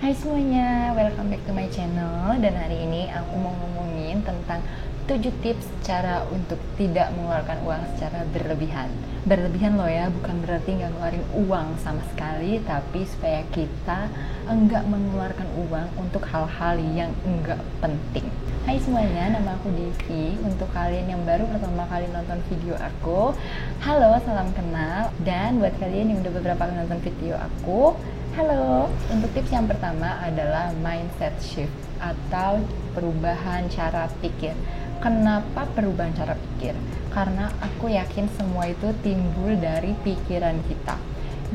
Hai semuanya, welcome back to my channel. Dan hari ini aku mau ngomongin tentang 7 tips cara untuk tidak mengeluarkan uang secara berlebihan. Berlebihan loh ya, bukan berarti nggak ngeluarin uang sama sekali, tapi supaya kita enggak mengeluarkan uang untuk hal-hal yang enggak penting. Hai semuanya, nama aku Devi. Untuk kalian yang baru pertama kali nonton video aku, halo, salam kenal. Dan buat kalian yang udah beberapa kali nonton video aku, halo. Untuk tips yang pertama adalah mindset shift atau perubahan cara pikir. Kenapa perubahan cara pikir? Karena aku yakin semua itu timbul dari pikiran kita.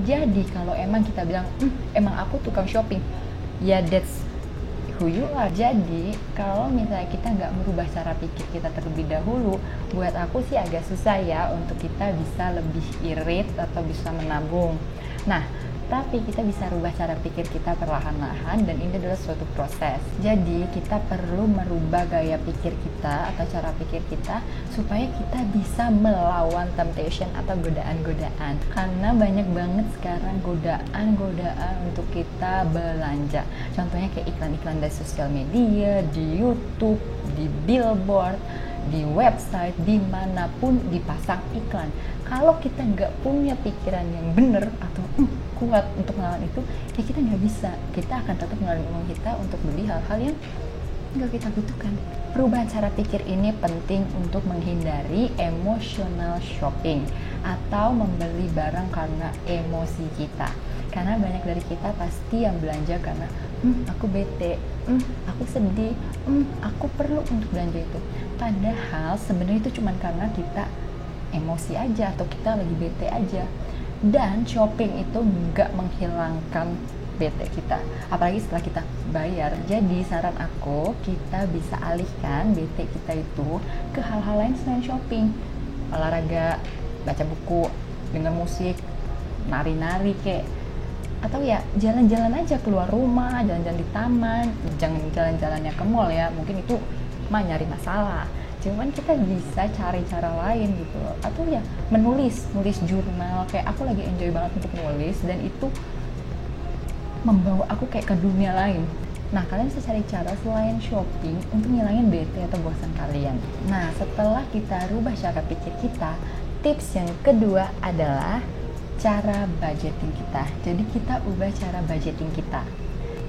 Jadi kalau emang kita bilang, emang aku tukang shopping, ya that's who you are. Jadi kalau misalnya kita nggak merubah cara pikir kita terlebih dahulu, buat aku sih agak susah ya untuk kita bisa lebih irit atau bisa menabung. Nah, tapi kita bisa rubah cara pikir kita perlahan-lahan, dan ini adalah suatu proses. Jadi kita perlu merubah gaya pikir kita atau cara pikir kita supaya kita bisa melawan temptation atau godaan-godaan. Karena banyak banget sekarang godaan-godaan untuk kita belanja. Contohnya kayak iklan-iklan dari sosial media, di YouTube, di billboard, di website, dimanapun dipasang iklan. Kalau kita nggak punya pikiran yang bener atau kuat untuk melawan itu, ya kita nggak bisa. Kita akan tetap mengeluarkan uang kita untuk beli hal-hal yang nggak kita butuhkan. Perubahan cara pikir ini penting untuk menghindari emotional shopping atau membeli barang karena emosi kita. Karena banyak dari kita pasti yang belanja karena aku bete, aku sedih, aku perlu untuk belanja itu. Padahal sebenarnya itu cuma karena kita emosi aja atau kita lagi bete aja. Dan shopping itu nggak menghilangkan bete kita, apalagi setelah kita bayar. Jadi saran aku, kita bisa alihkan bete kita itu ke hal-hal lain selain shopping. Olahraga, baca buku, denger musik, nari-nari kek, atau ya jalan-jalan aja keluar rumah, jalan-jalan di taman. Jangan jalan-jalannya ke mall ya, mungkin itu mah nyari masalah. Cuman kita bisa cari cara lain gitu loh. Atau ya nulis jurnal. Kayak aku lagi enjoy banget untuk nulis, dan itu membawa aku kayak ke dunia lain. Nah, kalian bisa cari cara selain shopping untuk ngilangin bete atau bosan kalian. Nah, setelah kita rubah cara pikir kita, tips yang kedua adalah cara budgeting kita. Jadi kita ubah cara budgeting kita.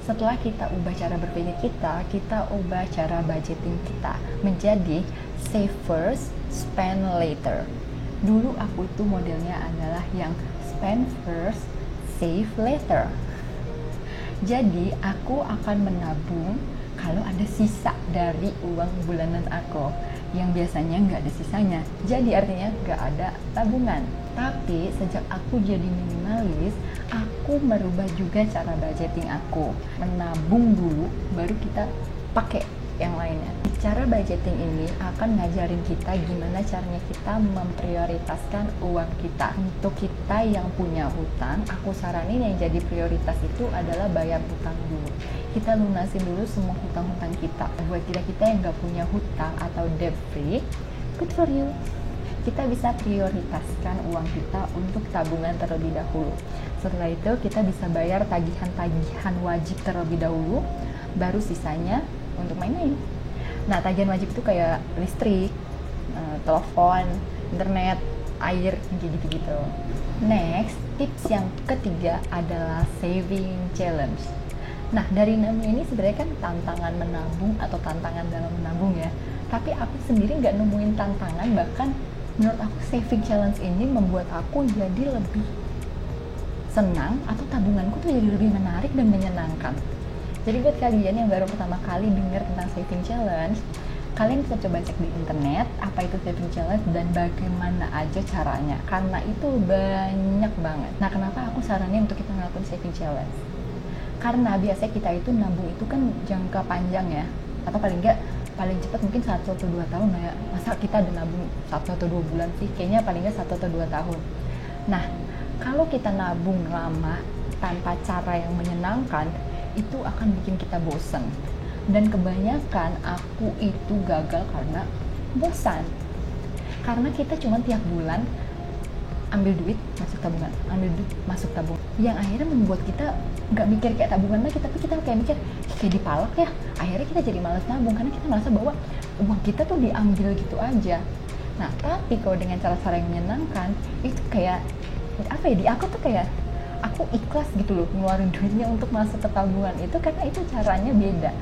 Setelah kita ubah cara berpikir kita, kita ubah cara budgeting kita menjadi save first, spend later. Dulu aku itu modelnya adalah yang spend first, save later. Jadi aku akan menabung kalau ada sisa dari uang bulanan aku, yang biasanya nggak ada sisanya. Jadi artinya nggak ada tabungan. Tapi sejak aku jadi minimalis, aku merubah juga cara budgeting aku. Menabung dulu, baru kita pakai yang lainnya. Cara budgeting ini akan ngajarin kita gimana caranya kita memprioritaskan uang kita. Untuk kita yang punya hutang, aku saranin yang jadi prioritas itu adalah bayar hutang dulu. Kita lunasin dulu semua hutang-hutang kita. Buat kita yang nggak punya hutang atau debt free, good for you. Kita bisa prioritaskan uang kita untuk tabungan terlebih dahulu. Setelah itu kita bisa bayar tagihan-tagihan wajib terlebih dahulu, baru sisanya untuk main-main. Nah, tagihan wajib itu kayak listrik, telepon, internet, air, gitu-gitu. Next, tips yang ketiga adalah saving challenge. Nah, dari namanya ini sebenarnya kan tantangan menabung atau tantangan dalam menabung ya. Tapi aku sendiri nggak nemuin tantangan, bahkan menurut aku saving challenge ini membuat aku jadi lebih senang, atau tabunganku tuh jadi lebih menarik dan menyenangkan. Jadi buat kalian yang baru pertama kali dengar tentang saving challenge, kalian bisa coba cek di internet apa itu saving challenge dan bagaimana aja caranya, karena itu banyak banget. Nah, kenapa aku saranin untuk kita ngelakuin saving challenge? Karena biasanya kita itu nabung itu kan jangka panjang ya, atau paling cepat mungkin 1 atau 2 tahun lah ya. Masa kita ada nabung 1 atau 2 bulan sih? Kayaknya paling nggak 1 atau 2 tahun. Nah, kalau kita nabung lama tanpa cara yang menyenangkan, itu akan bikin kita bosan. Dan kebanyakan aku itu gagal karena bosan. Karena kita cuma tiap bulan ambil duit masuk tabungan, ambil duit masuk tabungan. yang akhirnya membuat kita nggak mikir kayak tabungan lagi, tapi kita kayak mikir kayak dipalak ya. Akhirnya kita jadi malas nabung karena kita merasa bahwa uang kita tuh diambil gitu aja. Nah, tapi kalau dengan cara-cara yang menyenangkan, itu kayak apa ya, di aku tuh kayak aku ikhlas gitu loh ngeluarin duitnya untuk masuk ke tabungan itu, karena itu caranya beda.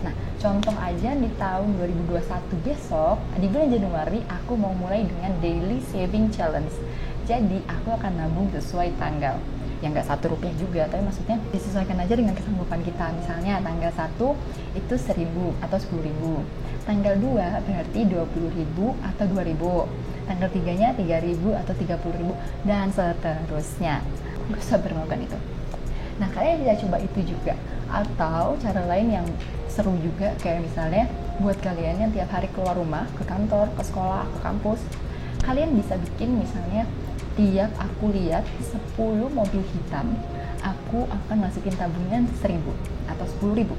Nah, contoh aja di tahun 2021 besok, di bulan Januari, aku mau mulai dengan daily saving challenge. Jadi, aku akan nabung sesuai tanggal. Ya nggak Rp1 juga, tapi maksudnya disesuaikan aja dengan kesanggupan kita. Misalnya tanggal 1 itu 1.000 atau 10.000. Tanggal 2 berarti 20.000 atau 2.000. Tanggal 3-nya 3.000 atau 30.000, dan seterusnya. Gue sabar melakukan itu. Nah, kalian bisa coba itu juga. Atau cara lain yang seru juga, kayak misalnya buat kalian yang tiap hari keluar rumah, ke kantor, ke sekolah, ke kampus, kalian bisa bikin misalnya tiap aku lihat 10 mobil hitam, aku akan masukin tabungan 1.000 atau 10.000.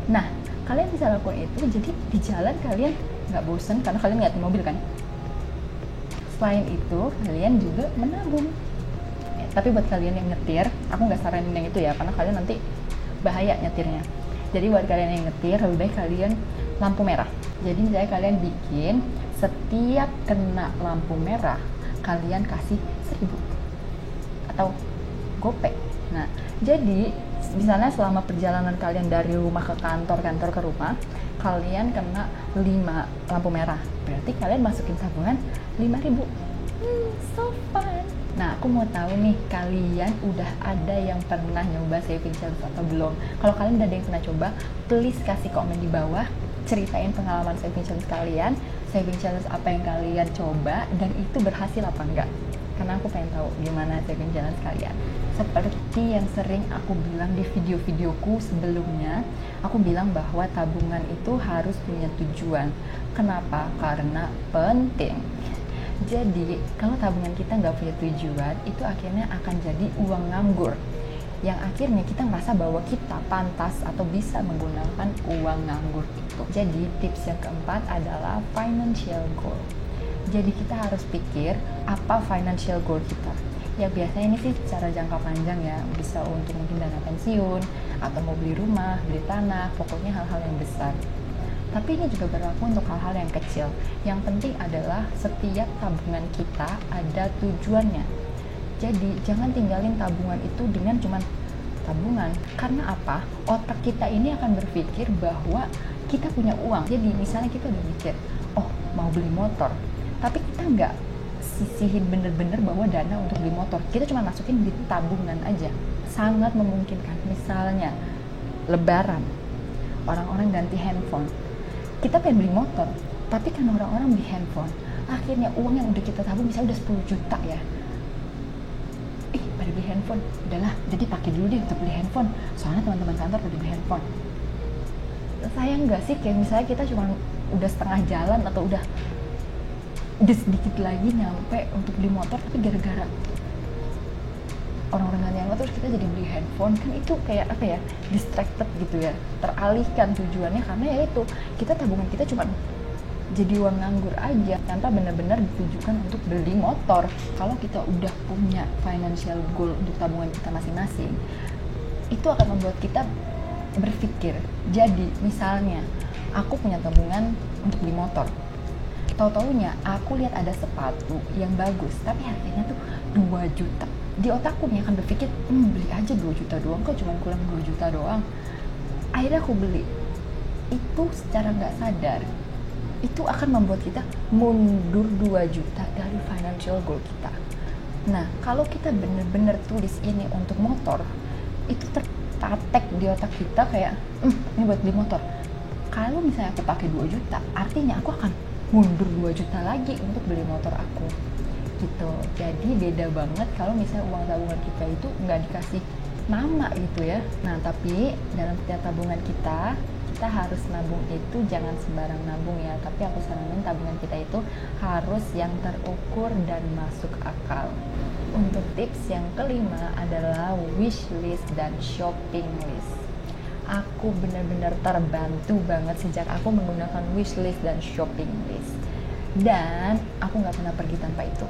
Nah, kalian bisa lakukan itu, jadi di jalan kalian nggak bosen karena kalian ngeliatin mobil kan. Selain itu, kalian juga menabung. Tapi buat kalian yang nyetir, aku nggak saranin yang itu ya, karena kalian nanti bahaya nyetirnya. Jadi buat kalian yang nyetir, lebih baik kalian lampu merah. Jadi misalnya kalian bikin setiap kena lampu merah, kalian kasih 1.000 atau gopek. Nah, jadi misalnya selama perjalanan kalian dari rumah ke kantor, kantor ke rumah, kalian kena 5 lampu merah, berarti kalian masukin tabungan 5.000. So fun. Nah, aku mau tahu nih, kalian udah ada yang pernah nyoba saving challenge atau belum? Kalau kalian udah ada yang pernah coba, please kasih komen di bawah, ceritain pengalaman saving challenge kalian, saving challenge apa yang kalian coba, dan itu berhasil apa enggak. Karena aku pengen tahu gimana saving challenge kalian. Seperti yang sering aku bilang di video-videoku sebelumnya, aku bilang bahwa tabungan itu harus punya tujuan. Kenapa? Karena penting. Jadi, kalau tabungan kita nggak punya tujuan, itu akhirnya akan jadi uang nganggur. Yang akhirnya kita merasa bahwa kita pantas atau bisa menggunakan uang nganggur itu. Jadi, tips yang keempat adalah financial goal. Jadi, kita harus pikir apa financial goal kita. Ya, biasanya ini sih secara jangka panjang ya, bisa untuk mungkin dana pensiun, atau mau beli rumah, beli tanah, pokoknya hal-hal yang besar. Tapi ini juga berlaku untuk hal-hal yang kecil. Yang penting adalah setiap tabungan kita ada tujuannya. Jadi jangan tinggalin tabungan itu dengan cuman tabungan. Karena apa? Otak kita ini akan berpikir bahwa kita punya uang. Jadi misalnya kita udah mikir, oh mau beli motor, tapi kita nggak sisihin bener-bener bahwa dana untuk beli motor. Kita cuma masukin di tabungan aja. Sangat memungkinkan. Misalnya Lebaran, orang-orang ganti handphone. Kita pengen beli motor, tapi kan orang-orang beli handphone. Akhirnya uang yang udah kita tabung misalnya udah 10 juta ya. Pada beli handphone, udahlah, jadi pakai dulu deh untuk beli handphone. Soalnya teman-teman kantor pada beli handphone. Sayang nggak sih kayak misalnya kita cuma udah setengah jalan atau udah sedikit lagi nyampe untuk beli motor, tapi gara-gara orang-orang ganti handphone terus kita jadi beli handphone, kan itu kayak apa ya, distracted gitu ya, teralihkan tujuannya, karena ya itu kita tabungan kita cuma jadi uang nganggur aja tanpa benar-benar ditujukan untuk beli motor. Kalau kita udah punya financial goal untuk tabungan kita masing-masing, itu akan membuat kita berpikir. Jadi misalnya aku punya tabungan untuk beli motor, tahu-taunya aku lihat ada sepatu yang bagus tapi harganya tuh 2 juta. Di otakku nih akan berpikir, beli aja 2 juta doang, kok cuma kurang 2 juta doang. Akhirnya aku beli. Itu secara nggak sadar, itu akan membuat kita mundur 2 juta dari financial goal kita. Nah, kalau kita bener-bener tulis ini untuk motor, itu terpatek di otak kita kayak, ini buat beli motor. Kalau misalnya aku pakai 2 juta, artinya aku akan mundur 2 juta lagi untuk beli motor aku. Gitu. Jadi beda banget kalau misalnya uang tabungan kita itu nggak dikasih nama gitu ya. Nah, tapi dalam setiap tabungan kita harus nabung itu jangan sembarang nabung ya, tapi aku saranin tabungan kita itu harus yang terukur dan masuk akal. Untuk tips yang kelima adalah wish list dan shopping list. Aku benar-benar terbantu banget sejak aku menggunakan wish list dan shopping list, dan aku nggak pernah pergi tanpa itu.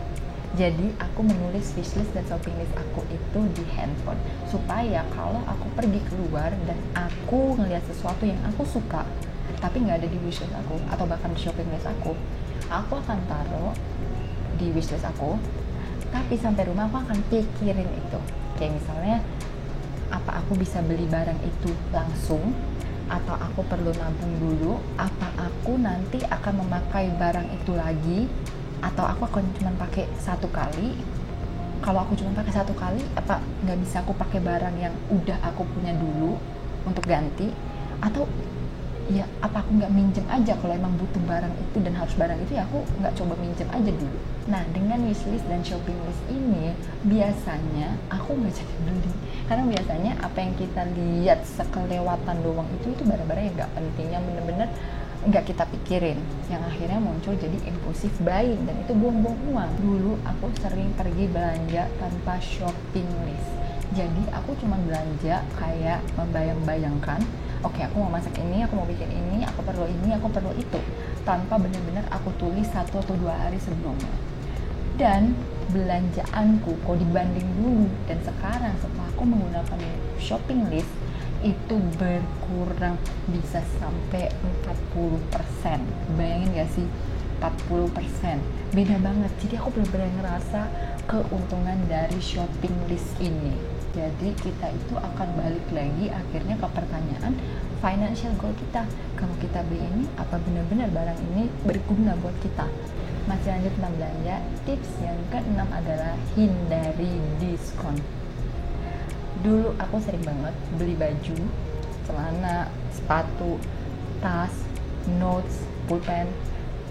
Jadi aku menulis wishlist dan shopping list aku itu di handphone, supaya kalau aku pergi keluar dan aku ngelihat sesuatu yang aku suka tapi nggak ada di wishlist aku atau bahkan di shopping list aku akan taruh di wishlist aku, tapi sampai rumah aku akan pikirin itu. Kayak misalnya, apa aku bisa beli barang itu langsung, atau aku perlu nabung dulu, apa aku nanti akan memakai barang itu lagi, atau aku akan cuma pakai satu kali. Kalau aku cuma pakai satu kali, apa nggak bisa aku pakai barang yang udah aku punya dulu untuk ganti, atau ya apa aku nggak minjem aja kalau emang butuh barang itu dan harus barang itu, ya aku nggak coba minjem aja dulu. Nah, dengan wishlist dan shopping list ini biasanya aku nggak jadi beli, karena biasanya apa yang kita lihat sekelewatan doang itu barang-barang yang nggak penting, yang bener-bener nggak kita pikirin, yang akhirnya muncul jadi impulsif buying, dan itu buang-buang uang. Dulu aku sering pergi belanja tanpa shopping list, jadi aku cuma belanja kayak membayang-bayangkan, oke, aku mau masak ini, aku mau bikin ini, aku perlu ini, aku perlu itu, tanpa benar-benar aku tulis 1 atau 2 hari sebelumnya. Dan belanjaanku kok dibanding dulu dan sekarang setelah aku menggunakan shopping list itu berkurang bisa sampai 40%. Bayangin gak sih, 40%, beda banget. Jadi aku benar-benar ngerasa keuntungan dari shopping list ini. Jadi kita itu akan balik lagi akhirnya ke pertanyaan financial goal kita. Kalau kita beli ini, apa benar-benar barang ini berguna buat kita? Masih lanjut tentang belanja. Tips yang ke-6 adalah hindari diskon. Dulu aku sering banget beli baju, celana, sepatu, tas, notes, pulpen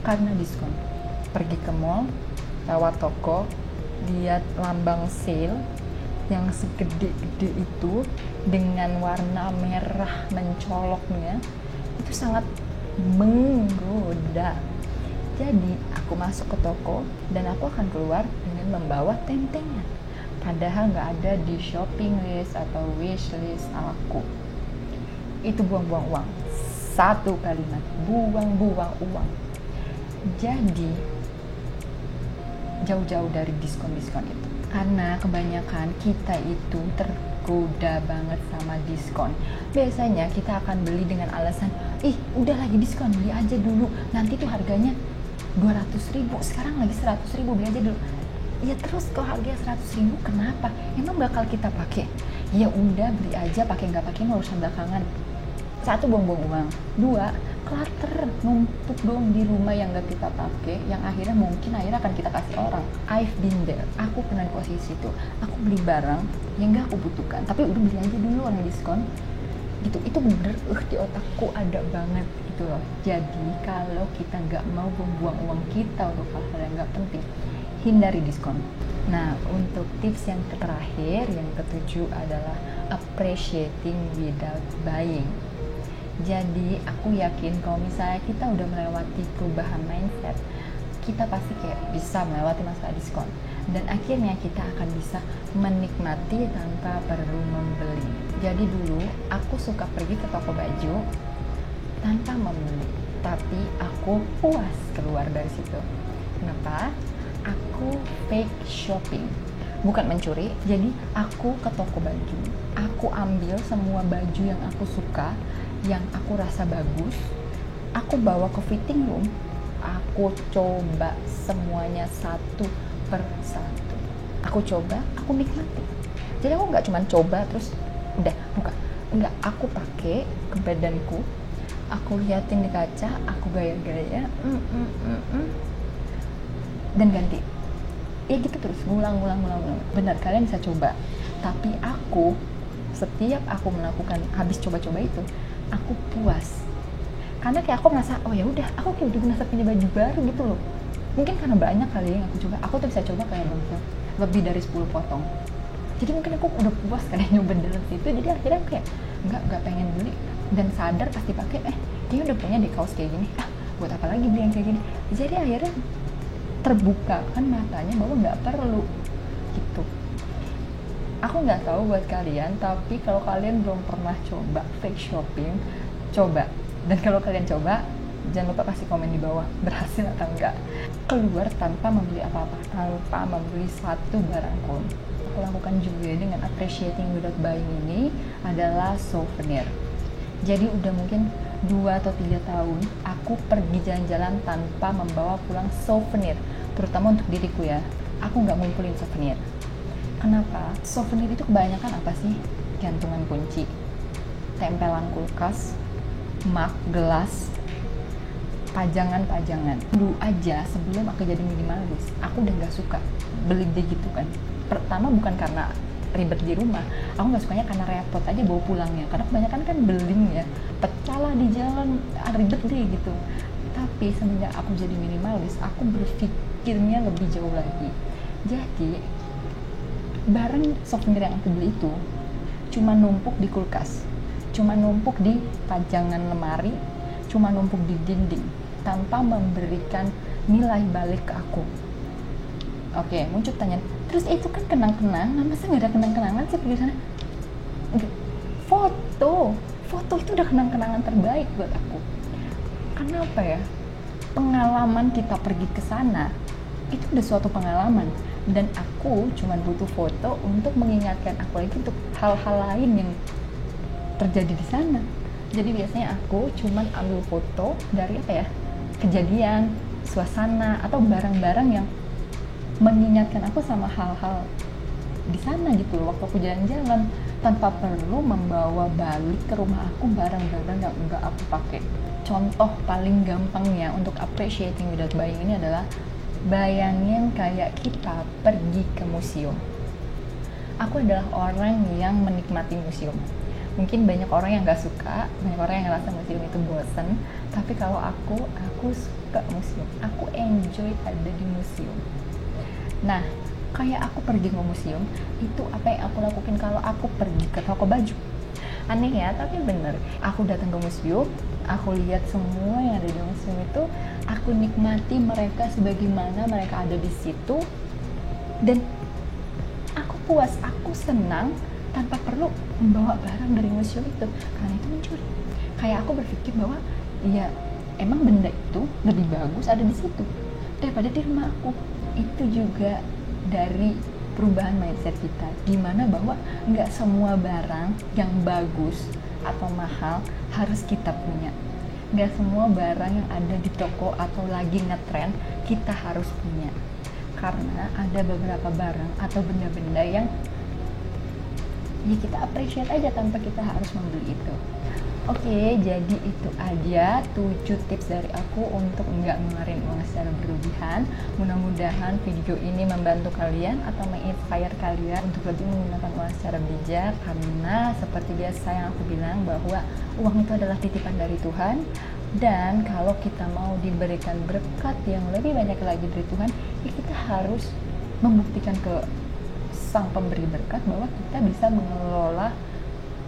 karena diskon. Pergi ke mall, lewat toko, lihat lambang sale yang segede-gede itu dengan warna merah mencoloknya, itu sangat menggoda. Jadi aku masuk ke toko dan aku akan keluar dengan membawa tentengan, padahal nggak ada di shopping list atau wish list aku. Itu buang-buang uang. Satu kalimat, buang-buang uang. Jadi jauh-jauh dari diskon-diskon itu, karena kebanyakan kita itu tergoda banget sama diskon. Biasanya kita akan beli dengan alasan, udah lagi diskon, beli aja dulu, nanti tuh harganya 200.000, sekarang lagi 100.000, beli aja dulu. Ya terus kalau harganya 100.000 kenapa? Emang bakal kita pakai? Ya udah beli aja, pakai nggak pakai urusan belakangan. 1, buang-buang uang. 2, clutter, numpuk dong di rumah yang nggak kita pakai, yang akhirnya akan kita kasih orang. I've been there, aku pernah di posisi itu. Aku beli barang yang nggak aku butuhkan, tapi udah beli aja dulu orang diskon. Gitu, itu bener di otakku ada banget gitu loh. Jadi kalau kita nggak mau membuang uang kita untuk hal-hal yang nggak penting, hindari diskon. Nah, untuk tips yang terakhir, yang ke-7 adalah appreciating without buying. Jadi aku yakin kalau misalnya kita udah melewati perubahan mindset, kita pasti kayak bisa melewati masalah diskon, dan akhirnya kita akan bisa menikmati tanpa perlu membeli. Jadi dulu aku suka pergi ke toko baju tanpa membeli, tapi aku puas keluar dari situ. Kenapa? Aku fake shopping, bukan mencuri. Jadi aku ke toko baju, aku ambil semua baju yang aku suka, yang aku rasa bagus, aku bawa ke fitting room, aku coba semuanya satu per satu. Aku coba, aku nikmati. Jadi aku nggak cuma coba terus udah buka, enggak, aku pakai ke badanku, aku liatin di kaca, aku gaya-gaya, dan ganti. Ya gitu terus, ngulang. Benar, kalian bisa coba. Tapi aku, setiap aku melakukan, habis coba-coba itu, aku puas. Karena kayak aku merasa, oh ya udah, aku kayak udah merasa punya baju baru gitu loh. Mungkin karena banyak kali yang aku coba, aku tuh bisa coba kayak lebih dari 10 potong. Jadi mungkin aku udah puas kali nyoba dalam situ. Jadi akhirnya kayak nggak pengen beli, dan sadar pasti pakai, dia udah punya di kaos kayak gini, buat apa lagi beli yang kayak gini. Jadi akhirnya terbuka kan matanya bahwa nggak perlu gitu. Aku nggak tahu buat kalian, tapi kalau kalian belum pernah coba fake shopping, coba. Dan kalau kalian coba, Jangan lupa kasih komen di bawah berhasil atau enggak. Keluar tanpa membeli apa-apa, tanpa membeli satu barang pun. Aku lakukan juga dengan appreciating without buying ini adalah souvenir. Jadi udah mungkin 2 atau 3 tahun aku pergi jalan-jalan tanpa membawa pulang souvenir, terutama untuk diriku ya. Aku nggak ngumpulin souvenir. Kenapa? Souvenir itu kebanyakan apa sih? Gantungan kunci, tempelan kulkas, mug, gelas, pajangan-pajangan. Dulu aja sebelum aku jadi minimalis, aku udah nggak suka beli gitu kan. Pertama bukan karena ribet di rumah, aku nggak sukanya karena repot aja bawa pulangnya. Karena kebanyakan kan beling ya, pecah lah di jalan, ribet deh gitu. Tapi semenjak aku jadi minimalis, aku berpikirnya lebih jauh lagi. Jadi barang souvenir yang aku beli itu cuma numpuk di kulkas, cuma numpuk di pajangan lemari, cuma numpuk di dinding tanpa memberikan nilai balik ke aku. Oke, muncul pertanyaan, terus itu kan kenang-kenangan, masa nggak ada kenang-kenangan sih pergi sana? Foto itu udah kenang-kenangan terbaik buat aku. Kenapa ya? Pengalaman kita pergi ke sana itu udah suatu pengalaman, dan aku cuma butuh foto untuk mengingatkan aku lagi untuk hal-hal lain yang terjadi di sana. Jadi biasanya aku cuma ambil foto dari kejadian, suasana, atau barang-barang yang mengingatkan aku sama hal-hal di sana gitu loh, waktu aku jalan-jalan, tanpa perlu membawa balik ke rumah aku barang-barang yang enggak aku pakai. Contoh paling gampangnya untuk appreciating without buying ini adalah bayangin kayak kita pergi ke museum. Aku adalah orang yang menikmati museum. Mungkin banyak orang yang gak suka, banyak orang yang ngerasa museum itu bosen, tapi kalau aku suka museum, aku enjoy ada di museum. Nah, kayak aku pergi ke museum, itu apa yang aku lakukan kalau aku pergi ke toko baju. Aneh ya, tapi bener. Aku datang ke museum, aku lihat semua yang ada di museum itu, aku nikmati mereka sebagaimana mereka ada di situ, dan aku puas, aku senang tanpa perlu membawa barang dari museum itu, karena itu mencuri. Kayak aku berpikir bahwa ya emang benda itu lebih bagus ada di situ daripada di rumah aku. Itu juga dari perubahan mindset kita, dimana bahwa nggak semua barang yang bagus atau mahal harus kita punya. Nggak semua barang yang ada di toko atau lagi ngetrend kita harus punya, karena ada beberapa barang atau benda-benda yang ya kita appreciate aja tanpa kita harus membeli itu. Oke, jadi itu aja 7 tips dari aku untuk nggak ngeluarin uang secara berlebihan. Mudah-mudahan video ini membantu kalian atau menginspire kalian untuk lebih menggunakan uang secara bijak, karena seperti biasa yang aku bilang bahwa uang itu adalah titipan dari Tuhan, dan kalau kita mau diberikan berkat yang lebih banyak lagi dari Tuhan, ya kita harus membuktikan ke Sang Pemberi berkat bahwa kita bisa mengelola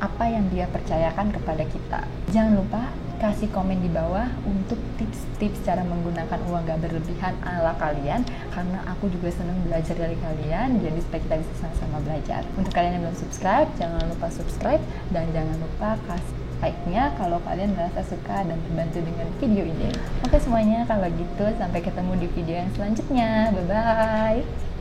apa yang Dia percayakan kepada kita. Jangan lupa kasih komen di bawah untuk tips-tips cara menggunakan uang gak berlebihan ala kalian, karena aku juga senang belajar dari kalian, jadi supaya kita bisa sama-sama belajar. Untuk kalian yang belum subscribe, jangan lupa subscribe, dan jangan lupa kasih like-nya kalau kalian merasa suka dan terbantu dengan video ini. Oke semuanya, kalau gitu sampai ketemu di video yang selanjutnya. Bye-bye.